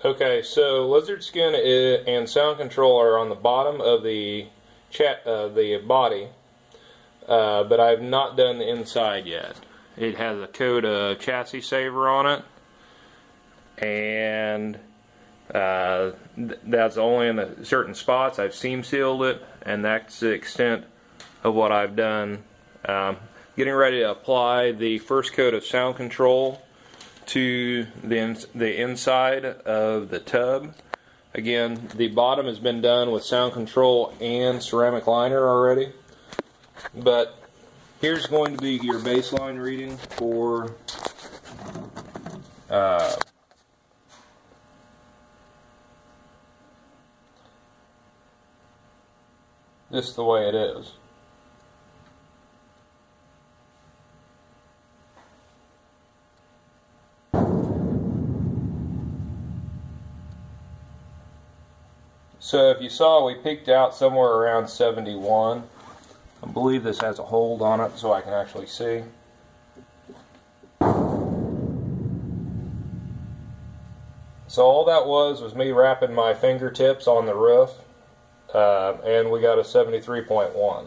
Okay, so lizard skin and sound control are on the bottom of the body, but I've not done the inside yet. It has a coat of chassis saver on it, and that's only in the certain spots. I've seam sealed it, and that's the extent of what I've done. Getting ready to apply the first coat of sound control to the inside of the tub. Again, the bottom has been done with sound control and ceramic liner already, but here's going to be your baseline reading for just the way it is. So if you saw, we peaked out somewhere around 71. I believe this has a hold on it so I can actually see. So all that was me wrapping my fingertips on the roof, and we got a 73.1.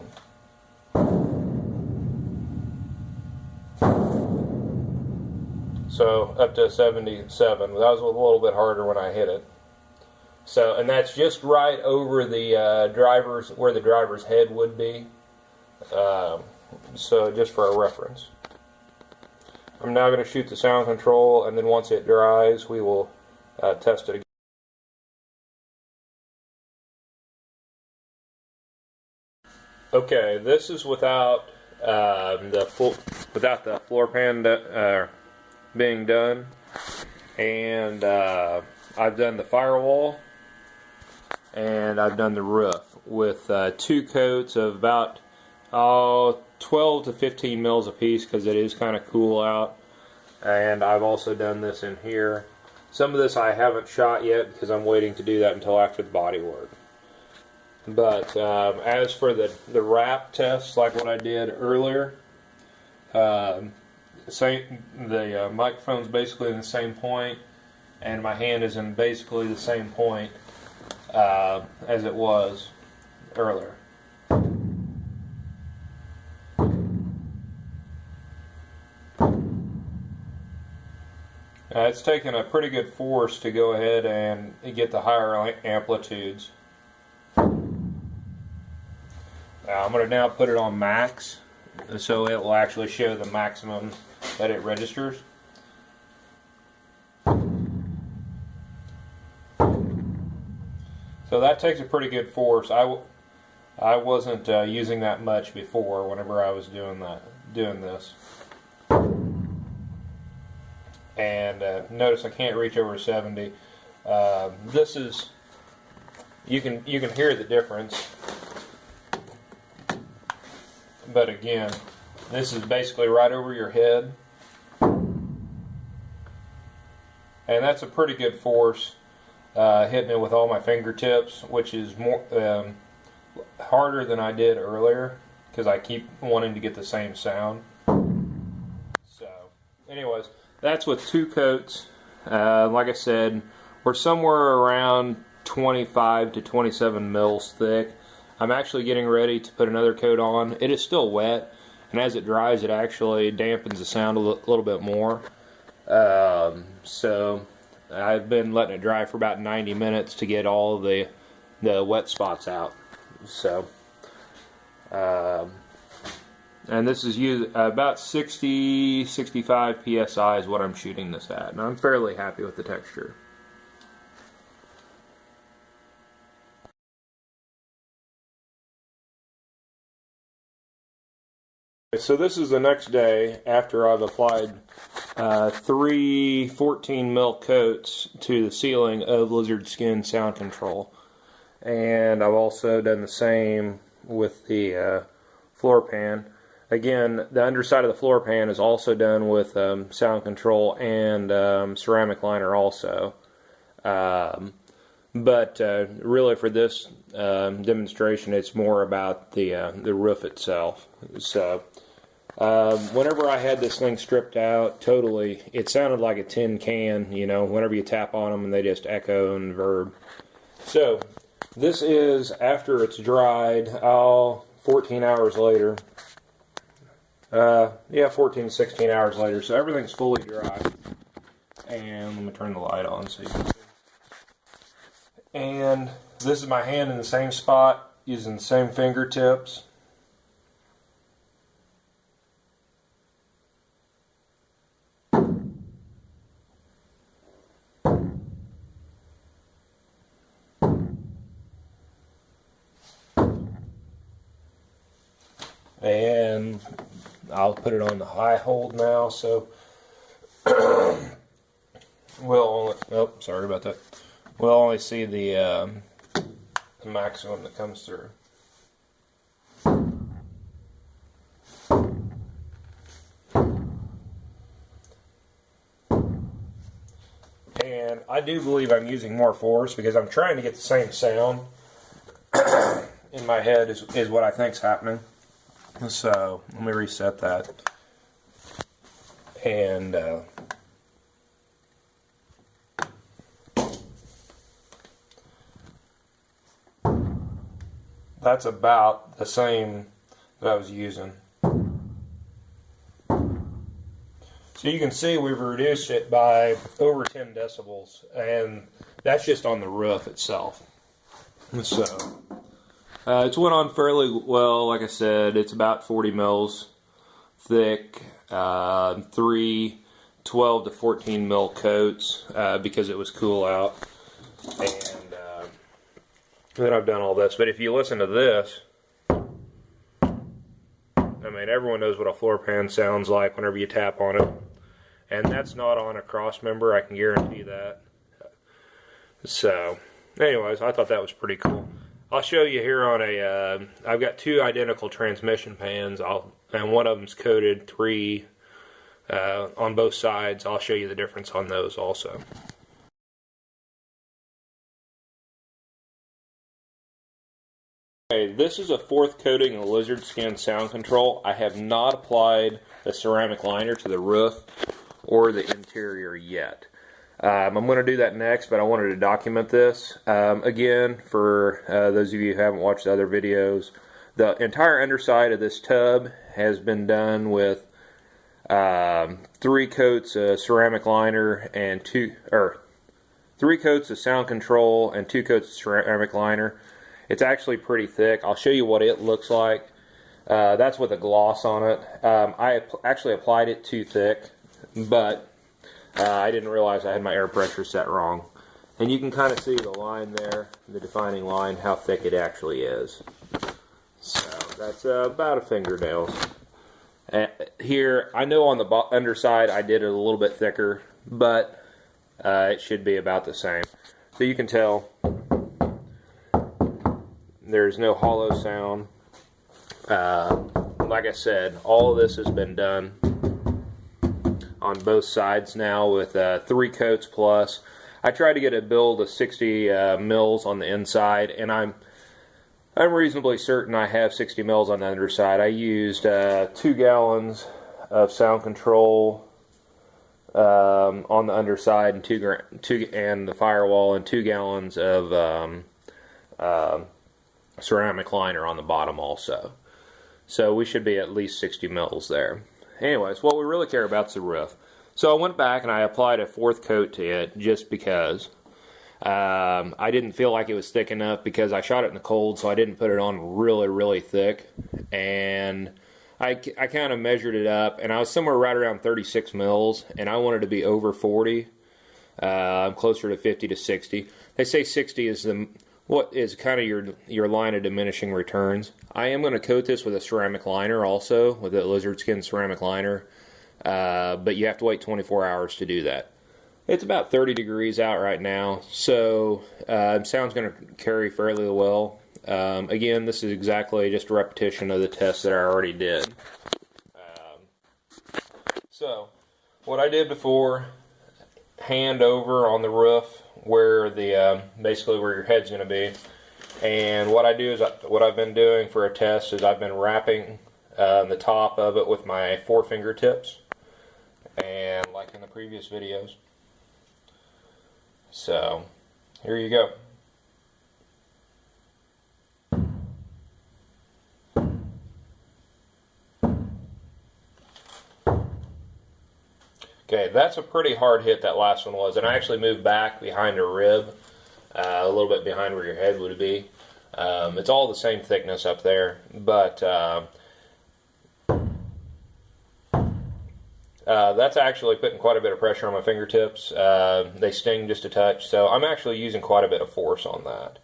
So up to 77. That was a little bit harder when I hit it. So, and that's just right over the driver's, where the driver's head would be. So just for a reference. I'm now going to shoot the sound control, and then once it dries, we will test it again. Okay, this is without the floor pan being done, and I've done the firewall. And I've done the roof with 2 coats of about 12 to 15 mils a piece because it is kind of cool out. And I've also done this in here. Some of this I haven't shot yet because I'm waiting to do that until after the body work. But as for the wrap test, like what I did earlier, the microphone's basically in the same point, and my hand is in basically the same point as it was earlier. It's taken a pretty good force to go ahead and get the higher amplitudes. I'm going to now put it on max, so it will actually show the maximum that it registers. So that takes a pretty good force. I wasn't using that much before whenever I was doing this. And notice I can't reach over 70. This is, you can hear the difference. But again, this is basically right over your head. And that's a pretty good force. Hitting it with all my fingertips, which is more harder than I did earlier because I keep wanting to get the same sound. So, anyways, that's with 2 coats. Like I said, we're somewhere around 25 to 27 mils thick. I'm actually getting ready to put another coat on. It is still wet, and as it dries, it actually dampens the sound a little bit more. So I've been letting it dry for about 90 minutes to get all the wet spots out. So, and this is about 65 psi is what I'm shooting this at, and I'm fairly happy with the texture. So this is the next day after I've applied 3 14 mil coats to the ceiling of Lizard Skin sound control, and I've also done the same with the floor pan. Again, the underside of the floor pan is also done with sound control and ceramic liner also. But really for this demonstration, it's more about the roof itself. So Whenever I had this thing stripped out totally, it sounded like a tin can, you know, whenever you tap on them and they just echo and verb. So, this is after it's dried, 14 hours later. Yeah, 14, 16 hours later. So everything's fully dry. And let me turn the light on so you can see. And this is my hand in the same spot, using the same fingertips. And I'll put it on the high hold now, so we'll only, oh, sorry about that. We'll only see the maximum that comes through. And I do believe I'm using more force because I'm trying to get the same sound in my head is what I think's happening. So let me reset that. And that's about the same that I was using. So you can see we've reduced it by over 10 decibels, and that's just on the roof itself. So it's went on fairly well. Like I said, it's about 40 mils thick, 3 12 to 14 mil coats because it was cool out. And then I've done all this. But if you listen to this, I mean, everyone knows what a floor pan sounds like whenever you tap on it. And that's not on a cross member, I can guarantee that. So, anyways, I thought that was pretty cool. I'll show you here on a, I've got 2 identical transmission pans, and one of them's coated 3 on both sides. I'll show you the difference on those also. Okay, this is a 4th coating of lizard skin sound control. I have not applied the ceramic liner to the roof or the interior yet. I'm going to do that next, but I wanted to document this. Again, for those of you who haven't watched the other videos, the entire underside of this tub has been done with 3 coats of ceramic liner and 3 coats of sound control and 2 coats of ceramic liner. It's actually pretty thick. I'll show you what it looks like. That's with a gloss on it. I actually applied it too thick, but I didn't realize I had my air pressure set wrong. And you can kind of see the line there, the defining line, how thick it actually is. So that's about a fingernail. Here, I know on the underside I did it a little bit thicker, but it should be about the same. So you can tell there's no hollow sound. Like I said, all of this has been done on both sides now with 3 coats plus. I tried to get a build of 60 mils on the inside, and I'm reasonably certain I have 60 mils on the underside. I used 2 gallons of sound control on the underside, and and the firewall, and 2 gallons of ceramic liner on the bottom also. So we should be at least 60 mils there. Anyways, what we really care about is the roof. So I went back and I applied a 4th coat to it just because. I didn't feel like it was thick enough because I shot it in the cold, so I didn't put it on really, really thick. And I kind of measured it up, and I was somewhere right around 36 mils, and I wanted to be over 40. I'm closer to 50 to 60. They say 60 is what is kind of your line of diminishing returns. I am going to coat this with a ceramic liner also, with a lizard skin ceramic liner, but you have to wait 24 hours to do that. It's about 30 degrees out right now, so sound's going to carry fairly well. Again, this is exactly just a repetition of the test that I already did. So, what I did before, hand over on the roof where the basically where your head's going to be. And what I do is what I've been doing for a test is I've been wrapping the top of it with my 4 fingertips, and like in the previous videos. So here you go. Okay, that's a pretty hard hit, that last one was, and I actually moved back behind a rib, a little bit behind where your head would be. It's all the same thickness up there, but that's actually putting quite a bit of pressure on my fingertips. They sting just a touch, so I'm actually using quite a bit of force on that.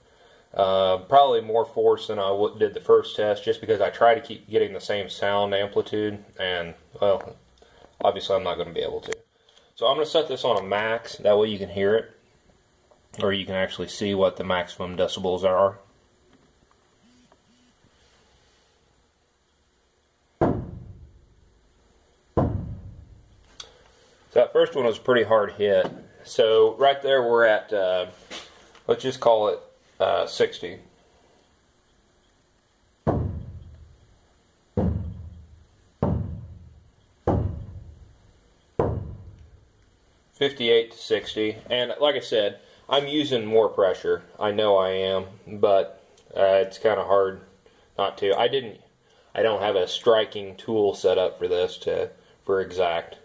Probably more force than I did the first test, just because I try to keep getting the same sound amplitude, and, well, obviously I'm not going to be able to. So I'm going to set this on a max, that way you can hear it, or you can actually see what the maximum decibels are. So that first one was a pretty hard hit. So right there we're at, let's just call it 60. $58 to $60, and like I said, I'm using more pressure. I know I am, but it's kind of hard not to. I don't have a striking tool set up for this for exact.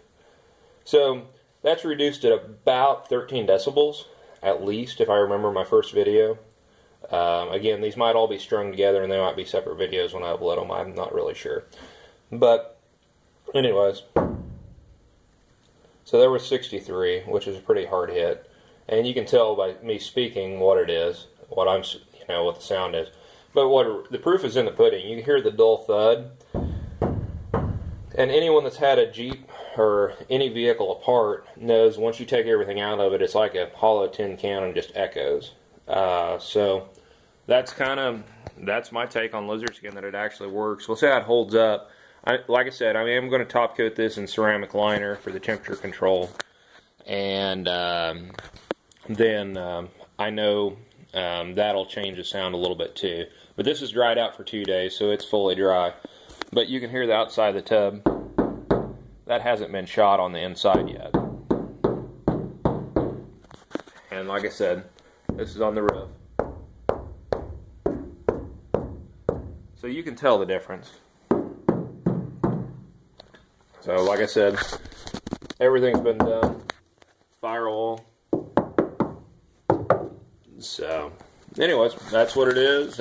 So that's reduced at about 13 decibels, at least, if I remember my first video. Again, these might all be strung together, and they might be separate videos when I upload them. I'm not really sure. But anyways, so there was 63, which is a pretty hard hit, and you can tell by me speaking what it is, what the sound is. But the proof is in the pudding. You hear the dull thud, and anyone that's had a Jeep or any vehicle apart knows once you take everything out of it, it's like a hollow tin can and just echoes. So that's my take on lizard skin, that it actually works. We'll see how it holds up. Like I said, I am going to top coat this in ceramic liner for the temperature control, and then I know that'll change the sound a little bit too. But this is dried out for 2 days, so it's fully dry. But you can hear the outside of the tub. That hasn't been shot on the inside yet. And like I said, this is on the roof. So you can tell the difference. So like I said, everything's been done. Firewall. So anyways, that's what it is.